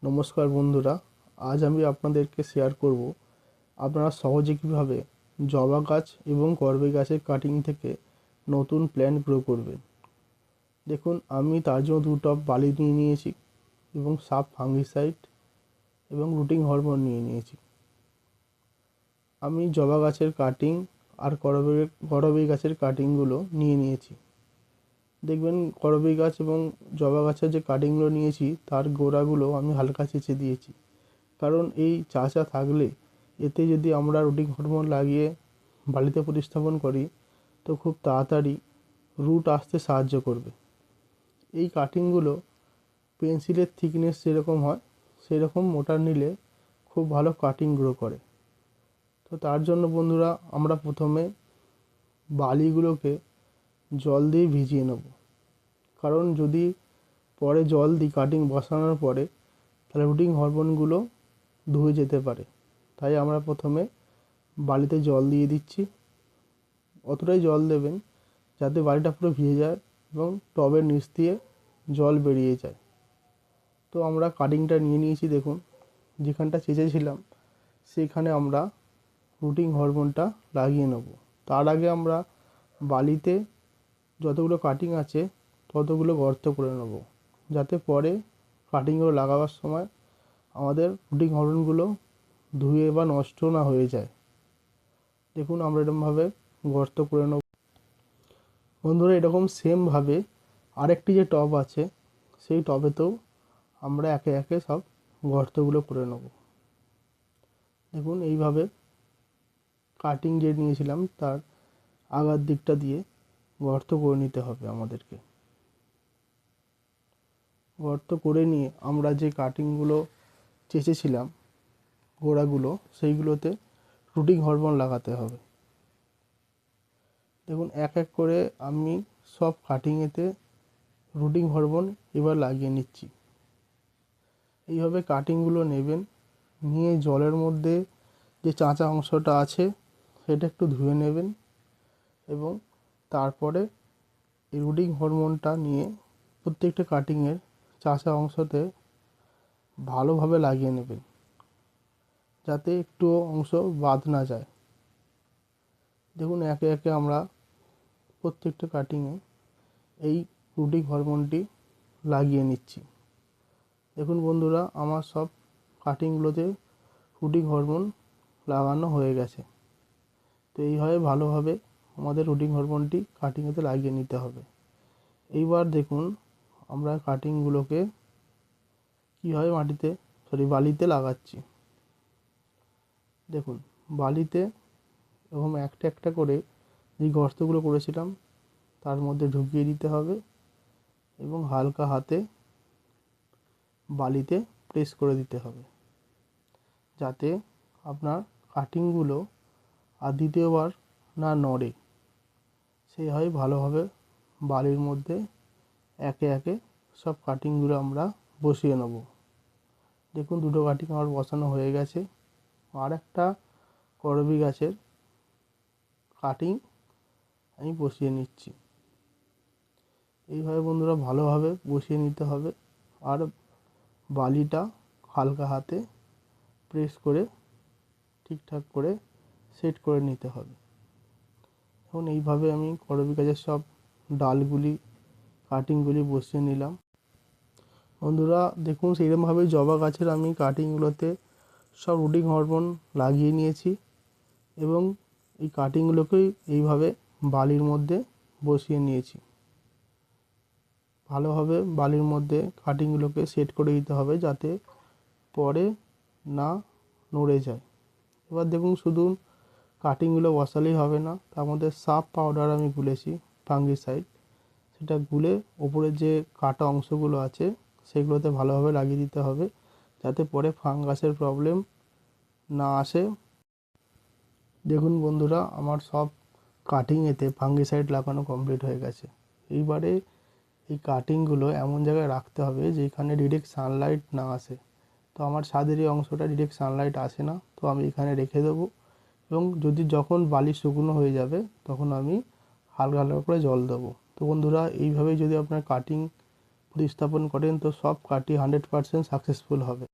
নমস্কার বন্ধুরা, আজ আমি আপনাদেরকে শেয়ার করব আপনারা সহজে কীভাবে জবা গাছ এবং করবী গাছের কাটিং থেকে নতুন প্ল্যান্ট গ্রো করবেন। দেখুন, আমি তার জন্য 2 টব বালি নিয়ে নিয়েছি এবং সাব ফাঙ্গিসাইড এবং রুটিং হরমোন নিয়ে নিয়েছি। আমি জবা গাছের কাটিং আর করবী গাছের কাটিংগুলো নিয়ে নিয়েছি। দেখবেন করবী গাছ এবং জবা গাছের যে কাটিংগুলো নিয়েছি তার গোড়াগুলো আমি হালকা চেঁচে দিয়েছি, কারণ এই চাষা থাকলে এতে যদি আমরা রুটিং হরমোন লাগিয়ে বালিতে প্রতিস্থাপন করি তো খুব তাড়াতাড়ি রুট আসতে সাহায্য করবে। এই কাটিংগুলো পেন্সিলের থিকনেস যেরকম হয় সেরকম মোটা নিলে খুব ভালো কাটিং গ্রো করে। তো তার জন্য বন্ধুরা, আমরা প্রথমে বালিগুলোকে জল দিয়ে ভিজিয়ে নেব, কারণ যদি পরে জল দিই কাটিং বসানোর পরে তাহলে রুটিং হরমোনগুলো ধুয়ে যেতে পারে। তাই আমরা প্রথমে বালিতে জল দিয়ে দিচ্ছি। অতটাই জল দেবেন যাতে বালিটা পুরো ভিজে যায় এবং টবের নিচ দিয়ে জল বেরিয়ে যায়। তো আমরা কাটিংটা নিয়ে নিয়েছি। দেখুন, যেখানটা চেঁচেছিলাম সেখানে আমরা রুটিং হরমোনটা লাগিয়ে নেব। তার আগে আমরা বালিতে যতগুলো কাটিং আছে ততগুলো গর্ত করে নেব, যাতে পরে কাটিংগুলো লাগাবার সময় আমাদের রুটিং হরমোনগুলো ধুয়ে বা নষ্ট না হয়ে যায়। দেখুন, আমরা এরকমভাবে গর্ত করে নেব। বন্ধুরা, এরকম সেমভাবে আরেকটি যে টব আছে সেই টবেতেও আমরা একে একে সব গর্তগুলো করে নেব। দেখুন, এইভাবে কাটিং যে নিয়েছিলাম তার আগার দিকটা দিয়ে গর্ত করে নিতে হবে আমাদেরকে। গর্ত করে নিয়ে আমরা যে কাটিংগুলো চেঁচেছিলাম গোড়াগুলো, সেইগুলোতে রুটিং হরমোন লাগাতে হবে। দেখুন, এক এক করে আমি সব কাটিংয়েতে রুটিং হরমোন এবার লাগিয়ে নিচ্ছি। এইভাবে কাটিংগুলো নেবেন, নিয়ে জলের মধ্যে যে চাঁচা অংশটা আছে সেটা একটু ধুয়ে নেবেন এবং তারপরে এই রুটিং হরমোনটা নিয়ে প্রত্যেকটা কাটিংয়ের চাঁচা অংশতে ভালোভাবে লাগিয়ে নেবেন, যাতে একটুও অংশ বাদ না যায়। দেখুন, একে একে আমরা প্রত্যেকটা কাটিংয়ে এই রুটিং হরমোনটি লাগিয়ে নিচ্ছি। দেখুন বন্ধুরা, আমার সব কাটিংগুলোতে রুটিং হরমোন লাগানো হয়ে গেছে। তো এইভাবে ভালোভাবে আমাদের রুটিং হরমোনটি কাটিংয়েতে লাগিয়ে নিতে হবে। এইবার দেখুন, আমরা কাটিংগুলোকে কীভাবে বালিতে লাগাচ্ছি। দেখুন, বালিতে এরকম একটা একটা করে যে গর্তগুলো করেছিলাম তার মধ্যে ঢুকিয়ে দিতে হবে এবং হালকা হাতে বালিতে প্রেস করে দিতে হবে, যাতে আপনার কাটিংগুলো আর দ্বিতীয়বার না নড়ে। সেইভাবে ভালোভাবে বালির মধ্যে একে একে সব কাটিংগুলো আমরা বসিয়ে নেব। দেখুন, 2টো কাটিং আমার বসানো হয়ে গেছে। আর একটা করবী গাছের কাটিং আমি বসিয়ে নিচ্ছি। এইভাবে বন্ধুরা ভালোভাবে বসিয়ে নিতে হবে আর বালিটা হালকা হাতে প্রেস করে ঠিকঠাক করে সেট করে নিতে হবে। এখন এইভাবে আমি করবী গাছের সব ডালগুলি কাটিংগুলি বসিয়ে নিলাম। বন্ধুরা দেখুন, সেইরকমভাবে জবা গাছের আমি কাটিংগুলোতে সব রুটিং হরমোন লাগিয়ে নিয়েছি এবং এই কাটিংগুলোকেই এইভাবে বালির মধ্যে বসিয়ে নিয়েছি। ভালোভাবে বালির মধ্যে কাটিংগুলোকে সেট করে দিতে হবে, যাতে পরে না নড়ে যায়। এবার দেখুন, শুধু কাটিংগুলো বসালেই হবে না, তার মধ্যে সাব পাউডার আমি গুলেছি ফাঙ্গিসাইড। সেটা গুলে ওপরে যে কাটা অংশগুলো আছে সেগুলোতে ভালোভাবে লাগিয়ে দিতে হবে, যাতে পরে ফাঙ্গাসের প্রবলেম না আসে। দেখুন বন্ধুরা, আমার সব কাটিংয়েতে ফাঙ্গিসাইড লাগানো কমপ্লিট হয়ে গেছে। এইবারে এই কাটিংগুলো এমন জায়গায় রাখতে হবে যেখানে ডিরেক্ট সানলাইট না আসে। তো আমার ছাদের এই অংশটা ডিরেক্ট সানলাইট আসে না, তো আমি এখানে রেখে দেবো এবং যখন বালি শুকনো হয়ে যাবে তখন আমি হালকা হালকা করে জল দেবো। তো বন্ধুরা, এইভাবেই যদি আপনার কাটিং যদি স্থাপন করেন তো সব কাঠই 100% সাকসেসফুল হবে।